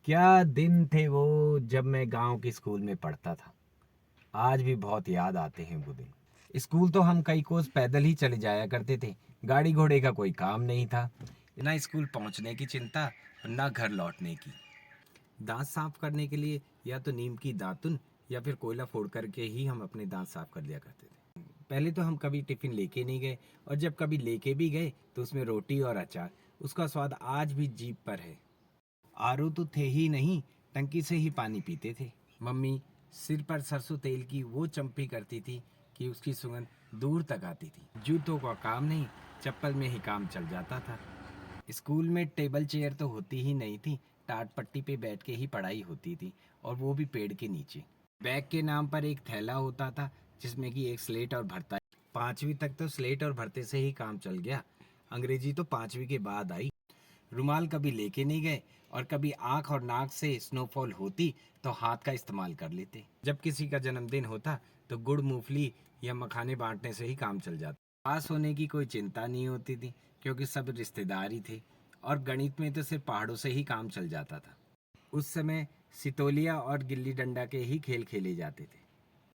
क्या दिन थे वो जब मैं गांव के स्कूल में पढ़ता था। आज भी बहुत याद आते हैं वो दिन। स्कूल तो हम कई कोस पैदल ही चले जाया करते थे। गाड़ी घोड़े का कोई काम नहीं था। ना स्कूल पहुंचने की चिंता और ना घर लौटने की। दांत साफ करने के लिए या तो नीम की दातुन या फिर कोयला फोड़ करके ही हम अपने दांत साफ कर लिया करते थे। पहले तो हम कभी टिफिन लेके नहीं गए, और जब कभी लेके भी गए तो उसमें रोटी और अचार। उसका स्वाद आज भी जीभ पर है। आरओ तो थे ही नहीं, टंकी से ही पानी पीते थे। मम्मी सिर पर सरसों तेल की वो चंपी करती थी कि उसकी सुगंध दूर तक आती थी। जूतों का काम नहीं, चप्पल में ही काम चल जाता था। स्कूल में टेबल चेयर तो होती ही नहीं थी। टाट पट्टी पे बैठ के ही पढ़ाई होती थी, और वो भी पेड़ के नीचे। बैग के नाम पर एक थैला होता था जिसमें कि एक स्लेट और भरता। 5वीं तक तो स्लेट और भरते से ही काम चल गया। अंग्रेजी तो 5वीं के बाद आई। रुमाल कभी लेके नहीं गए, और कभी आंख और नाक से स्नोफॉल होती तो हाथ का इस्तेमाल कर लेते। जब किसी का जन्मदिन होता तो गुड़ मूंगफली या मखाने बांटने से ही काम चल जाता। पास होने की कोई चिंता नहीं होती थी, क्योंकि सब रिश्तेदार ही थे। और गणित में तो सिर्फ पहाड़ों से ही काम चल जाता था। उस समय सितोलिया और गिल्ली डंडा के ही खेल खेले जाते थे।